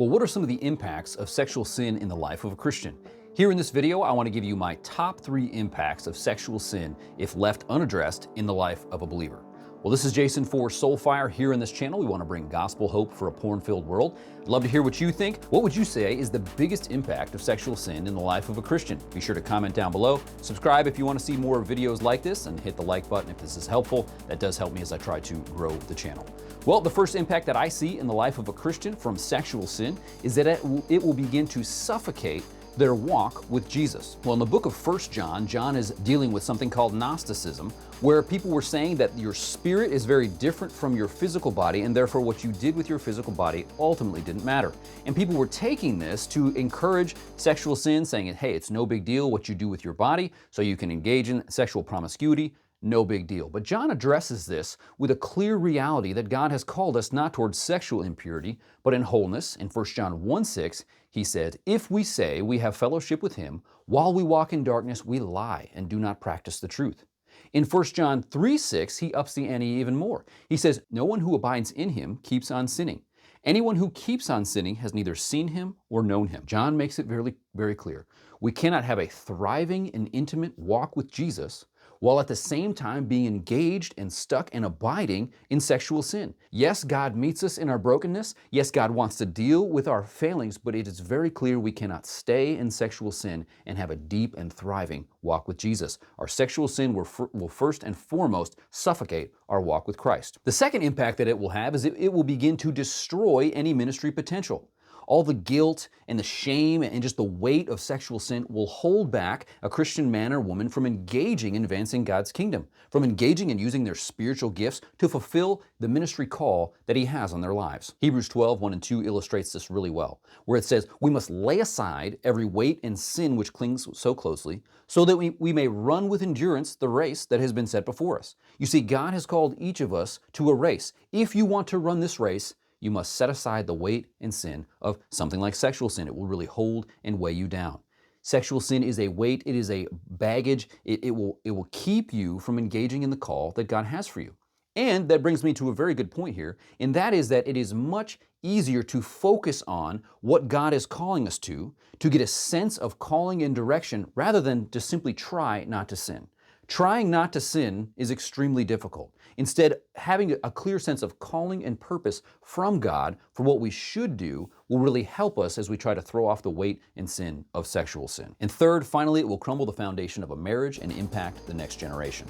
Well, what are some of the impacts of sexual sin in the life of a Christian? Here in this video, I want to give you my top 3 impacts of sexual sin if left unaddressed in the life of a believer. Well, this is Jason for Soulfire. Here in this channel, we want to bring gospel hope for a porn-filled world. I'd love to hear what you think. What would you say is the biggest impact of sexual sin in the life of a Christian? Be sure to comment down below. Subscribe if you want to see more videos like this, and hit the like button if this is helpful. That does help me as I try to grow the channel. Well, the first impact that I see in the life of a Christian from sexual sin is that it will begin to suffocate their walk with Jesus. Well, in the book of 1 John, John is dealing with something called Gnosticism, where people were saying that your spirit is very different from your physical body, and therefore what you did with your physical body ultimately didn't matter. And people were taking this to encourage sexual sin, saying, hey, it's no big deal what you do with your body, so you can engage in sexual promiscuity. No big deal. But John addresses this with a clear reality that God has called us not towards sexual impurity, but in wholeness. In 1 John 1:6, he said, if we say we have fellowship with him, while we walk in darkness, we lie and do not practice the truth. In 1 John 3:6, he ups the ante even more. He says, no one who abides in him keeps on sinning. Anyone who keeps on sinning has neither seen him or known him. John makes it very, very clear. We cannot have a thriving and intimate walk with Jesus while at the same time being engaged and stuck and abiding in sexual sin. Yes, God meets us in our brokenness. Yes, God wants to deal with our failings, but it is very clear we cannot stay in sexual sin and have a deep and thriving walk with Jesus. Our sexual sin will first and foremost suffocate our walk with Christ. The second impact that it will have is it will begin to destroy any ministry potential. All the guilt and the shame and just the weight of sexual sin will hold back a Christian man or woman from engaging in advancing God's kingdom, from engaging in using their spiritual gifts to fulfill the ministry call that he has on their lives. Hebrews 12:1 and 2 illustrates this really well, where it says, we must lay aside every weight and sin which clings so closely, so that we may run with endurance the race that has been set before us. You see, God has called each of us to a race. If you want to run this race, you must set aside the weight and sin of something like sexual sin. It will really hold and weigh you down. Sexual sin is a weight, it is a baggage, it will keep you from engaging in the call that God has for you. And that brings me to a very good point here, and that is that it is much easier to focus on what God is calling us to get a sense of calling and direction rather than to simply try not to sin. Trying not to sin is extremely difficult. Instead, having a clear sense of calling and purpose from God for what we should do will really help us as we try to throw off the weight and sin of sexual sin. And third, finally, it will crumble the foundation of a marriage and impact the next generation.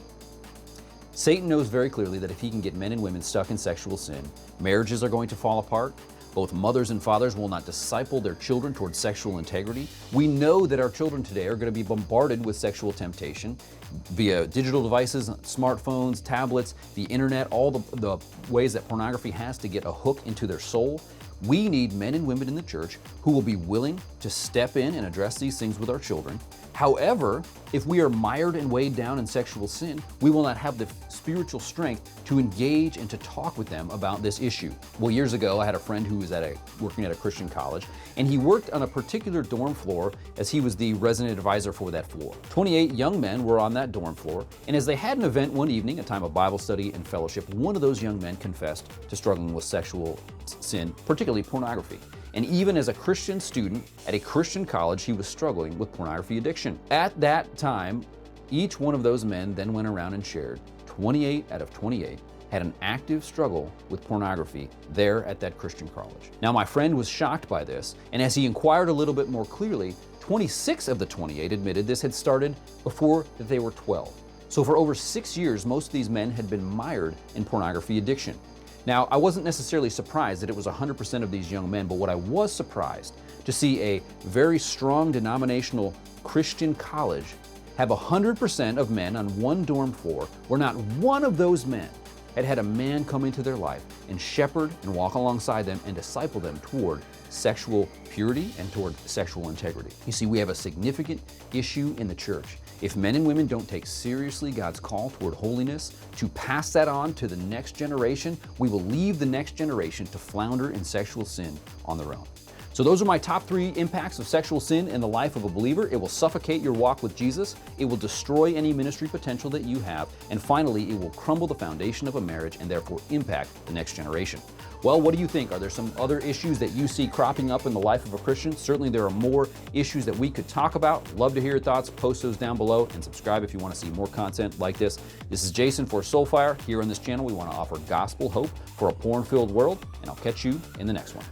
Satan knows very clearly that if he can get men and women stuck in sexual sin, marriages are going to fall apart. Both mothers and fathers will not disciple their children towards sexual integrity. We know that our children today are going to be bombarded with sexual temptation via digital devices, smartphones, tablets, the internet, all the ways that pornography has to get a hook into their soul. We need men and women in the church who will be willing to step in and address these things with our children. However, if we are mired and weighed down in sexual sin, we will not have the spiritual strength to engage and to talk with them about this issue. Well, years ago, I had a friend who was working at a Christian college, and he worked on a particular dorm floor as he was the resident advisor for that floor. 28 young men were on that dorm floor, and as they had an event one evening, a time of Bible study and fellowship, one of those young men confessed to struggling with sexual sin, particularly pornography. And even as a Christian student at a Christian college, he was struggling with pornography addiction. At that time, each one of those men then went around and shared 28 out of 28 had an active struggle with pornography there at that Christian college. Now, my friend was shocked by this, and as he inquired a little bit more clearly, 26 of the 28 admitted this had started before they were 12. So for over 6 years, most of these men had been mired in pornography addiction. Now, I wasn't necessarily surprised that it was 100% of these young men, but what I was surprised to see a very strong denominational Christian college have 100% of men on one dorm floor where not one of those men had had a man come into their life and shepherd and walk alongside them and disciple them toward sexual purity and toward sexual integrity. You see, we have a significant issue in the church. If men and women don't take seriously God's call toward holiness, to pass that on to the next generation, we will leave the next generation to flounder in sexual sin on their own. So those are my top 3 impacts of sexual sin in the life of a believer. It will suffocate your walk with Jesus, it will destroy any ministry potential that you have, and finally, it will crumble the foundation of a marriage and therefore impact the next generation. Well, what do you think? Are there some other issues that you see cropping up in the life of a Christian? Certainly there are more issues that we could talk about. Love to hear your thoughts. Post those down below and subscribe if you want to see more content like this. This is Jason for Soulfire. Here on this channel, we want to offer gospel hope for a porn-filled world, and I'll catch you in the next one.